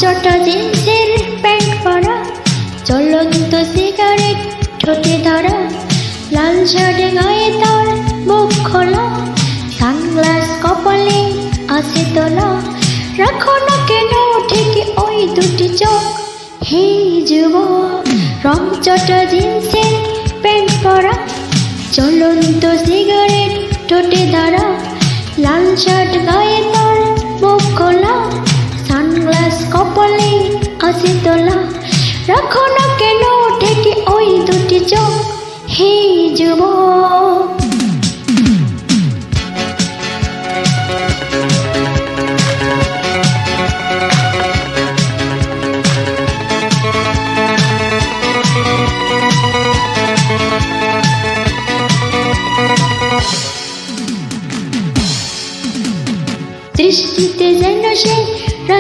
চটা জিন্সের প্যান্ট পরা, জ্বলন্ত সিগারেট ঠোঁটে ধরা, লাল শার্ট গায়ে তার মুখ খোলা, সানগ্লাস কপালে আছে তোলা। রাখো না কেন ঠিকই ওই দুটি চোখ, হে যুবক। রং চটা জিন্সের প্যান্ট পরা, জ্বলন্ত সিগারেট ঠোঁটে ধরা, লাল শার্ট গায়ে তার মুখ খোলা, সানগ্লাস কপালে আছে তোলা। রাখো না কেন ঠিকই ওই দুটি চোখ, হে যুবক।